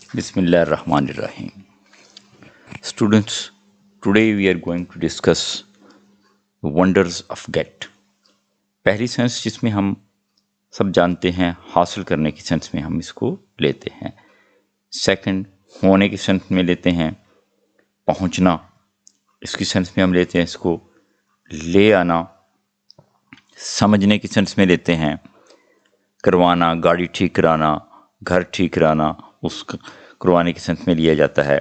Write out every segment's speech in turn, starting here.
Bismillahirrahmanirrahim. Students, today we are going to discuss the wonders of get. पहली sense जिसमें हम सब जानते हैं हासिल करने की सेंस में हम इसको लेते हैं। सेकंड, होने की सेंस में लेते हैं पहुंचना, इसकी सेंस में हम लेते हैं इसको ले आना। समझने की सेंस में लेते हैं करवाना, गाड़ी ठीक कराना, घर ठीक कराना, उस करवाने की सेंस में लिया जाता है।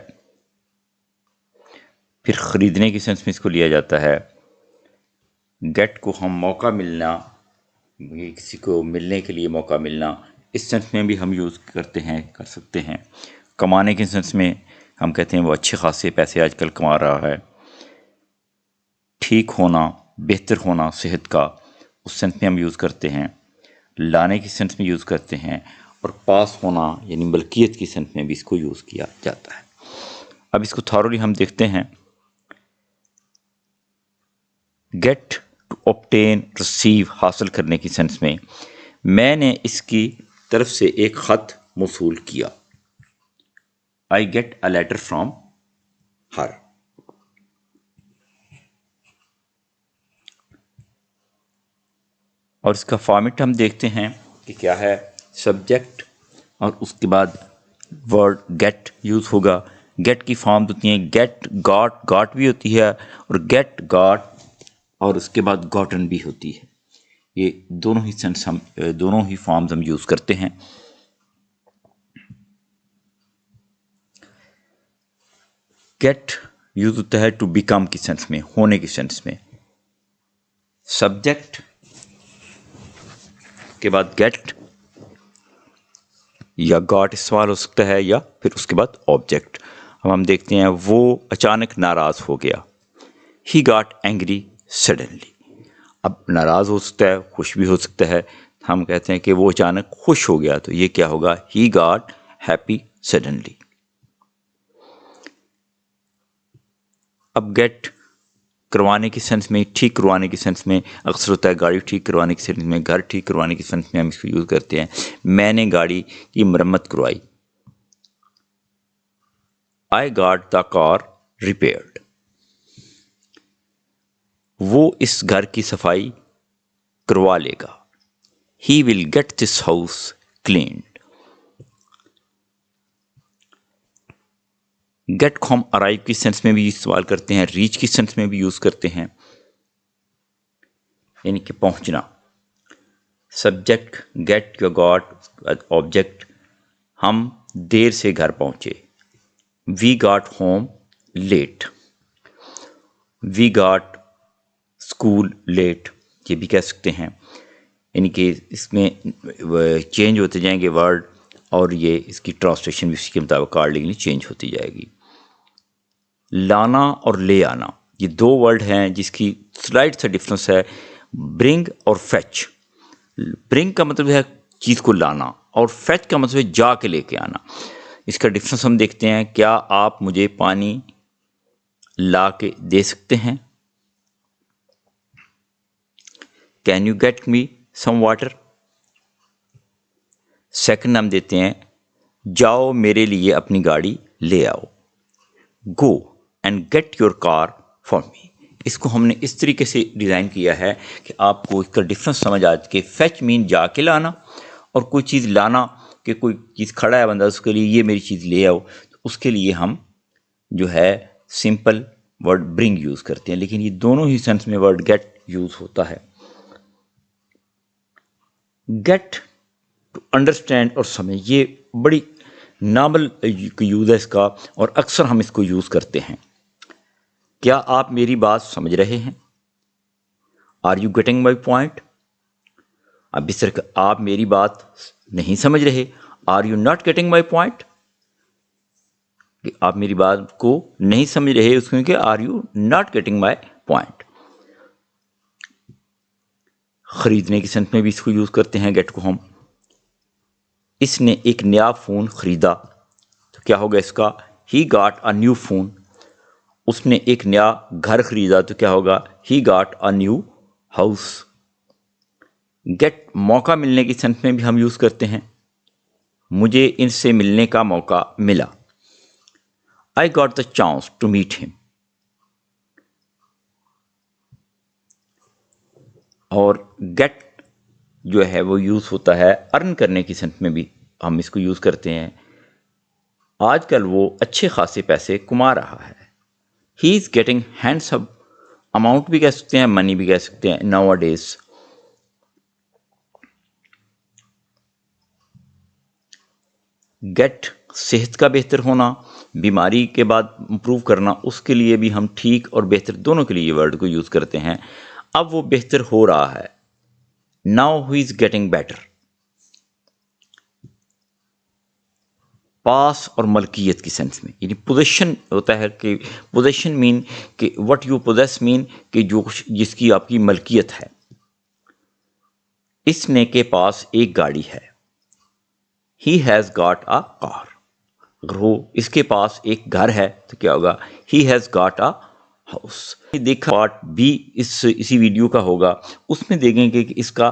फिर ख़रीदने की सेंस में इसको लिया जाता है। गेट को हम मौका मिलना, किसी को मिलने के लिए मौका मिलना, इस सेंस में भी हम यूज़ करते हैं, कर सकते हैं। कमाने के सेंस में हम कहते हैं वो अच्छे खासे पैसे आजकल कमा रहा है। ठीक होना, बेहतर होना सेहत का, उस सेंस में हम यूज़ करते हैं। लाने की सेंस में यूज़ करते हैं। और पास होना यानी मलकियत की सेंस में भी इसको यूज़ किया जाता है। अब इसको थॉरोली हम देखते हैं। गेट, टू ऑब्टेन, रिसीव, हासिल करने की सेंस में मैंने इसकी तरफ से एक ख़त मौसूल किया। I get a letter from her. और इसका फॉर्मेट हम देखते हैं कि क्या है। सब्जेक्ट और उसके बाद वर्ड गेट यूज़ होगा। गेट की फॉर्म होती हैं गेट, गॉट, गॉट भी होती है, और गेट, गॉट, और उसके बाद गॉटन भी होती है। ये दोनों ही सेंस हम दोनों ही फॉर्म्स हम यूज़ करते हैं। गेट यूज़ होता है टू बिकम की सेंस में, होने की सेंस में। सब्जेक्ट के बाद गेट या गॉट सवाल हो सकता है, या फिर उसके बाद ऑब्जेक्ट। अब हम देखते हैं वो अचानक नाराज़ हो गया। He got angry suddenly. अब नाराज़ हो सकता है, खुश भी हो सकता है। हम कहते हैं कि वो अचानक खुश हो गया, तो ये क्या होगा, ही गॉट हैप्पी सडनली। अब गेट करवाने की सेंस में, ठीक करवाने की सेंस में अक्सर होता है। गाड़ी ठीक करवाने की सेंस में, घर ठीक करवाने की सेंस में हम इसको यूज़ करते हैं। मैंने गाड़ी की मरम्मत करवाई। I got the car repaired. वो इस घर की सफाई करवा लेगा। He will get this house cleaned. Get को हम अराइव की सेंस में भी इस्तेमाल करते हैं, रीच की सेंस में भी यूज़ करते हैं, यानी कि पहुंचना। सब्जेक्ट गेट या गॉट, ऑब्जेक्ट हम देर से घर पहुंचे। We got home late. We got school late, ये भी कह सकते हैं। यानी कि इसमें चेंज होते जाएंगे वर्ड, और ये इसकी ट्रांसलेशन भी उसी के मुताबिक कार्डिंगली चेंज होती जाएगी। लाना और ले आना, ये दो वर्ड हैं जिसकी स्लाइड सा डिफरेंस है। ब्रिंग और फेच। ब्रिंग का मतलब है चीज़ को लाना, और फेच का मतलब है जा के लेके आना। इसका डिफरेंस हम देखते हैं। क्या आप मुझे पानी ला के दे सकते हैं? Can you get me some water? Second हम देते हैं जाओ मेरे लिए अपनी गाड़ी ले आओ। Go and get your car for me. इसको हमने इस तरीके से डिज़ाइन किया है कि आपको इसका डिफरेंस समझ आ के फेच मीन जाके लाना, और कोई चीज़ लाना कि कोई चीज़ खड़ा है बंदा, उसके लिए ये मेरी चीज़ ले आओ, तो उसके लिए हम जो है सिंपल वर्ड ब्रिंग यूज़ करते हैं। लेकिन ये दोनों ही सेंस में वर्ड गेट यूज़ होता है। गेट टू अंडरस्टैंड और समझ, ये बड़ी नावल यूज़ है इसका, और अक्सर हम इसको यूज़ करते हैं। क्या आप मेरी बात समझ रहे हैं? Are you getting my point? अब इस तरह आप मेरी बात नहीं समझ रहे, are you not getting my point, कि आप मेरी बात को नहीं समझ रहे, उसमें कि are you not getting my point. खरीदने के सेंस में भी इसको यूज़ करते हैं गेट को हम। इसने एक नया फ़ोन ख़रीदा, तो क्या होगा इसका, he got a new phone. उसने एक नया घर ख़रीदा, तो क्या होगा, he got a new house. Get मौका मिलने की सेंस में भी हम यूज़ करते हैं। मुझे इनसे मिलने का मौका मिला। I got the chance to meet him. और गेट जो है वो यूज़ होता है अर्न करने की सेंस में भी हम इसको यूज़ करते हैं। आजकल वो अच्छे खासे पैसे कमा रहा है। ही इज़ गेटिंग हैंडसम अमाउंट भी कह सकते हैं, मनी भी कह सकते हैं नाउ डेज। गेट सेहत का बेहतर होना, बीमारी के बाद इम्प्रूव करना, उसके लिए भी हम ठीक और बेहतर दोनों के लिए ये वर्ड को यूज़ करते हैं। अब वो बेहतर हो रहा है। Now he is getting better. पास और मलकियत की सेंस में, यानी पोजेशन होता है कि पोजेशन मीन कि व्हाट यू पोजेस मीन कि जो कुछ जिसकी आपकी मलकियत है। इसने के पास एक गाड़ी है। He has got a car. अगर हो इसके पास एक घर है तो क्या होगा? He has got a house. देखा पार्ट बी इसी वीडियो का होगा, उसमें देखेंगे कि इसका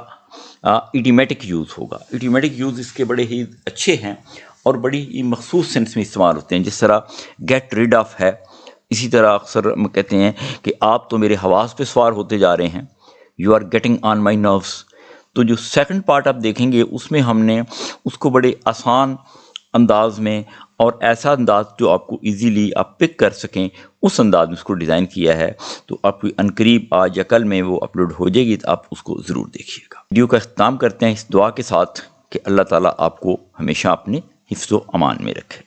इडियोमेटिक यूज़ होगा। इडियोमेटिक यूज़ इसके बड़े ही अच्छे हैं और बड़ी ही मखसूस सेंस में इस्तेमाल होते हैं। जिस तरह गेट रिड ऑफ है, इसी तरह अक्सर हम कहते हैं कि आप तो मेरे हवास पे सवार होते जा रहे हैं, you are getting on my nerves. तो जो सेकंड पार्ट आप देखेंगे उसमें हमने उसको बड़े आसान अंदाज में और ऐसा अंदाज जो आपको इजीली आप पिक कर सकें, उस अंदाज में उसको डिज़ाइन किया है। तो आपकी अनकरीब आज या कल में वो अपलोड हो जाएगी, तो आप उसको ज़रूर देखिएगा। वीडियो का इख्तिताम करते हैं इस दुआ के साथ कि अल्लाह ताला आपको हमेशा अपने हिफ्ज़ व अमान में रखे।